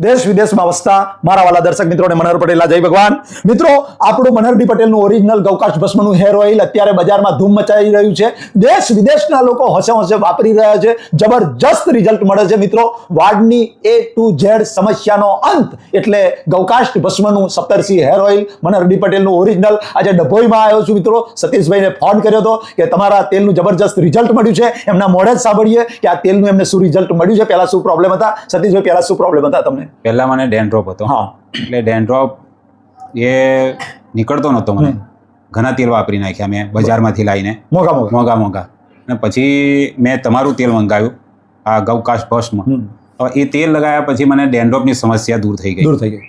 દેશ વિદેશમાં વસતા મારા વાલા દર્શક મિત્રોને મનહર પટેલના જય ભગવાન. મિત્રો, આપણું મનહરડી પટેલનું ઓરિજિનલ ગૌકાશ ભસ્મનું હેર ઓઇલ અત્યારે બજારમાં ધૂમ મચાવી રહ્યું છે. દેશ વિદેશના લોકો હોશે હોશે વાપરી રહ્યા છે. જબરજસ્ત રિઝલ્ટ મળે છે મિત્રો. વાળની A to Z સમસ્યાનો અંત એટલે ગૌકાશ ભસ્મનું સપ્તર્ષિ હેર ઓઇલ મનહરડી પટેલનું ઓરિજિનલ. આજે ડભોઈમાં આવ્યો છું મિત્રો. સતીશભાઈને ફોન કર્યો હતો કે તમારા તેલનું જબરજસ્ત રિઝલ્ટ મળ્યું છે. એમના મોઢે જ સાંભળીએ કે આ તેલનું એમને શું રિઝલ્ટ મળ્યું છે. પહેલા શું પ્રોબ્લેમ હતા સતીશભાઈ? પહેલા શું પ્રોબ્લેમ હતા તમને? પહેલા મને ડેન્ડ્રોપ હતો. હા, એટલે ડેન્ડ્રોપ એ નીકળતો નહોતો મને. ઘણા તેલ વાપરી નાખ્યા મેં બજારમાંથી લાવીને, મોંઘા. અને પછી મેં તમારું તેલ મંગાવ્યું, આ ગૌકાશ ભસ્મ. હવે એ તેલ લગાવ્યા પછી મને ડેન્ડ્રોપની સમસ્યા દૂર થઈ ગઈ.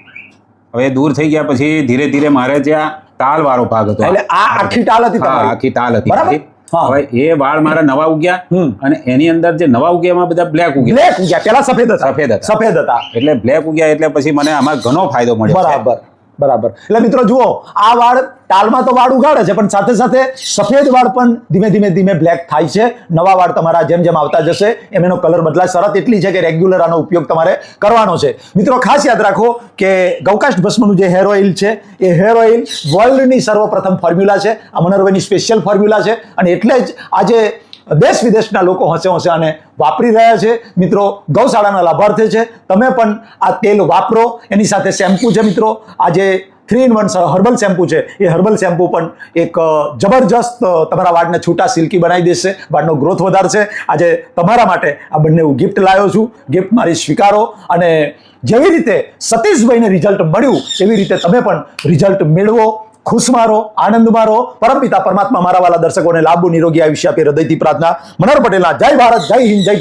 હવે દૂર થઈ ગયા પછી ધીરે ધીરે મારે જ્યાં તાલ વાળો ભાગ હતો, એટલે આ આખી ટાલ હતી તમારી? આખી તાલ હતી. બરાબર. હવે એ વાળ મારા નવા ઉગ્યા અને એની અંદર જે નવા ઉગ્યા એમાં બધા બ્લેક ઉગ્યા. પેલા સફેદ હતા. એટલે બ્લેક ઉગ્યા એટલે પછી મને આમાં ઘણો ફાયદો મળ્યો. બરાબર. એટલે મિત્રો જુઓ, આ વાળ ટાલમાં તો વાળ ઉગાડે છે, પણ સાથે સાથે સફેદ વાળ પણ ધીમે ધીમે બ્લેક થાય છે. નવા વાળ તમારા જેમ જેમ આવતા જશે એમ એનો કલર બદલાય. શરત એટલી છે કે રેગ્યુલર આનો ઉપયોગ તમારે કરવાનો છે. મિત્રો, ખાસ યાદ રાખો કે ગૌકાશ ભસ્મનું જે હેર ઓઇલ છે એ હેર ઓઇલ વર્લ્ડની સર્વપ્રથમ ફોર્મ્યુલા છે. આ મનહરભાઈની સ્પેશિયલ ફોર્મ્યુલા છે અને એટલે જ આજે દેશ વિદેશના લોકો હોશે આને વાપરી રહ્યા છે. મિત્રો, ગૌશાળાના લાભાર્થી છે. તમે પણ આ તેલ વાપરો. એની સાથે શેમ્પુ છે મિત્રો. આજે 3-in-1 હર્બલ શેમ્પુ છે. એ હર્બલ શેમ્પુ પણ એક જબરજસ્ત તમારા વાળને છૂટા સિલ્કી બનાવી દેશે, વાળનો ગ્રોથ વધારશે. આજે તમારા માટે આ બંને હું ગિફ્ટ લાવ્યો છું. ગિફ્ટ મારી સ્વીકારો અને જેવી રીતે સતીશભાઈને રિઝલ્ટ મળ્યું એવી રીતે તમે પણ રિઝલ્ટ મેળવો. ખુશ મારો, આનંદ મારો. પરમપિતા પરમાત્મા મારા વાલા દર્શકોને લાંબુ નિરોગી આયુષ્ય આપે હૃદયથી પ્રાર્થના. મનહર પટેલના જય ભારત, જય હિન્દ, જય